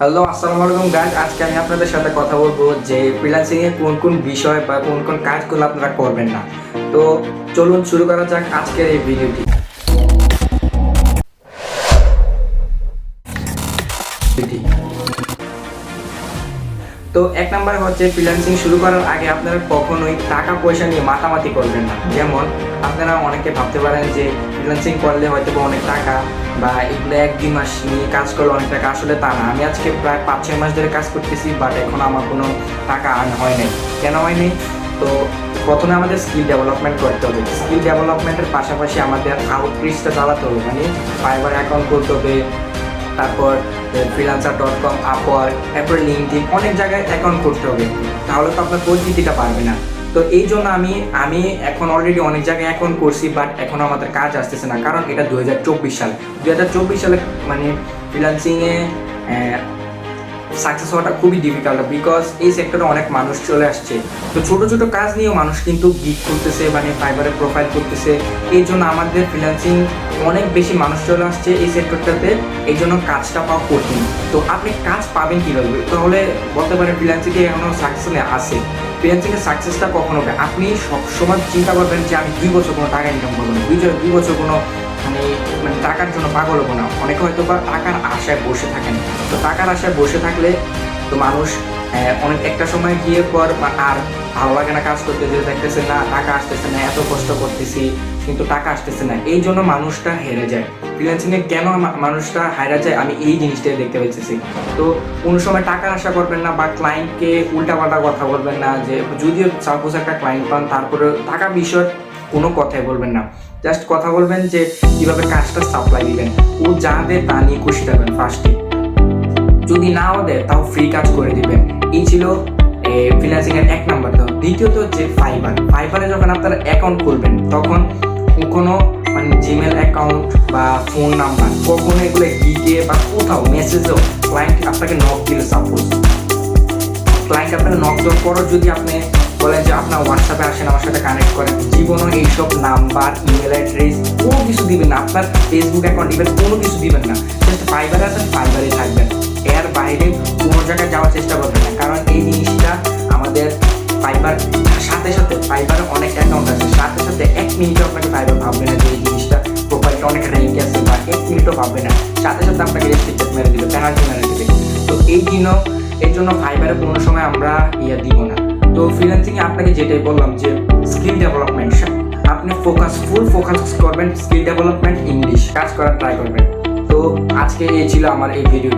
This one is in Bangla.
হ্যালো, আসসালামু আলাইকুম গাইস। আজকে আমি আপনাদের সাথে কথা বলবো যে ফ্রিল্যান্সিং এ কোন কোন বিষয় বা কোন কোন কাজগুলো আপনারা করবেন না। তো চলুন শুরু করা যাক আজকের এই ভিডিওটি। তো এক নাম্বার হচ্ছে ফ্রিল্যান্সিং শুরু করার আগে আপনারা কখনোই টাকা পয়সা নিয়ে মাতামাতি করবেন না। যেমন আপনারা অনেকে ভাবতে পারেন যে ফ্রিল্যান্সিং করলে হয়তো অনেক টাকা বা এগুলো 1-2 মাস নিয়ে কাজ করলে অনেক টাকা, আসলে তা না। আমি আজকে প্রায় 5-6 মাস ধরে কাজ করতেছি, বাট এখন আমার কোনো টাকা আর্ন হয় নাই। কেন হয়নি? তো প্রথমে আমাদের স্কিল ডেভেলপমেন্ট করতে হবে। স্কিল ডেভেলপমেন্টের পাশাপাশি আমাদের আউটরিচটা চালাতে হবে, মানে ফাইবার অ্যাকাউন্ট করতে হবে, তারপর freelancer.com, আপওয়ার্ক, তারপর লিঙ্কডইন, অনেক জায়গায় অ্যাকাউন্ট করতে হবে। তাহলে তো আপনার পরিচিতিটা পারবে না। তো এই জন্য আমি এখন অলরেডি অনেক জায়গায় অ্যাকাউন্ট করছি, বাট এখন আমাদের কাজ আসতেছে না, কারণ এটা 2024 সাল। 2024 সালে মানে ফ্রিল্যান্সিংয়ে সাকসেস হওয়াটা খুবই ডিফিকাল্ট, বিকজ এই সেক্টরে অনেক মানুষ চলে আসছে। তো ছোটো ছোটো কাজ নিয়েও মানুষ কিন্তু গিগ করতেছে, মানে ফাইবারে প্রোফাইল করতেছে। এই জন্য আমাদের ফ্রিল্যান্সিং অনেক বেশি মানুষ চলে আসছে এই সেক্টরটাতে, এই জন্য কাজটা পাওয়া কঠিন। তো আপনি কাজ পাবেন কীভাবে? তাহলে বলতে পারেন ফ্রিল্যান্সিংয়ে এখনও সাকসেসে আছে। ফ্রিল্যান্সিংয়ের সাকসেসটা কখন হবে? আপনি সবসময় চিন্তা করবেন যে আমি 2 বছর কোনো টাকা ইনকাম করবো না, 2 বছর কোনো মানে টাকার জন্য পাগল হবো না। অনেকে হয়তো বা টাকার আশায় বসে থাকেন। তো টাকার আশায় বসে থাকলে তো মানুষ অনেক একটা সময় গিয়ে পর আর ভালো লাগে না কাজ করতে, যে দেখতেছে না টাকা আসতেছে না, এত কষ্ট করতেছি কিন্তু টাকা আসতেছে না, এই জন্য মানুষটা হেরে যায়। ফ্রিল্যান্সিংয়ে কেন মানুষটা হারা যায়, আমি এই জিনিসটাই দেখতে পেয়েছি। তো কোনো সময় টাকার আশা করবেন না, বা ক্লায়েন্টকে উল্টাপাল্টা কথা বলবেন না। যে যদিও সাপোজ একটা ক্লায়েন্ট পান, তারপরে টাকা বিষয় কোনো কথাই বলবেন না। জাস্ট কথা বলবেন যে কীভাবে কাজটা সাপ্লাই দিবেন, ও যা দেয় তা নিয়ে খুশি থাকবেন ফার্স্টে। যদি নাও দেয় তাও ফ্রি কাজ করে দিবেন। এই ছিল ফ্রিল্যান্সিং এর 1 নাম্বার। তো দ্বিতীয়ত হচ্ছে ফাইবারে যখন আপনারা অ্যাকাউন্ট খুলবেন, তখন কোনো মানে জিমেল অ্যাকাউন্ট বা ফোন নাম্বার কখনো এগুলো গিগে বা কোথাও মেসেজেও ক্লায়েন্ট আপনাকে নক দিলে, সাপোজ ক্লায়েন্ট আপনাকে নক দেওয়ার পরও যদি আপনি বলেন যে আপনার হোয়াটসঅ্যাপে আসেন, আমার সাথে কানেক্ট করেন, জীবনও এইসব নাম্বার, ইমেল অ্যাড্রেস কোনো কিছু দিবেন না। আপনার ফেসবুক অ্যাকাউন্ট দিবেন, কোনো কিছু দিবেন না। জাস্ট ফাইবারে আছেন, ফাইবারেই থাকবেন। এর বাইরে কোনো জায়গায় যাওয়ার চেষ্টা করবেন না, কারণ এই জিনিসটা আমাদের ফাইবার সাথে ফাইবারে অনেক অ্যাকাউন্ট আছে, সাথে 1 মিনিটও আপনাকে ফাইবার ভাববে না যে এই জিনিসটা প্রোফাইলটা অনেক র্যাঙ্ক আছে, বা 1 মিনিটও ভাববে না। সাথে আপনাকে রেস্ট্রিক্টেড মেরে দিবে, পেনাল্টি মেরে দিবে। তো এর জন্য ফাইবারে কোনো সময় আমরা দিব না। তো ফ্রিল্যান্সিংয়ে আপনাকে যেটাই বললাম যে স্কিল ডেভেলপমেন্ট, আপনি ফুল ফোকাস করবেন স্কিল ডেভেলপমেন্ট, ইংলিশ কাজ করার ট্রাই করবেন। তো আজকে এই ছিল আমার এই ভিডিওটি।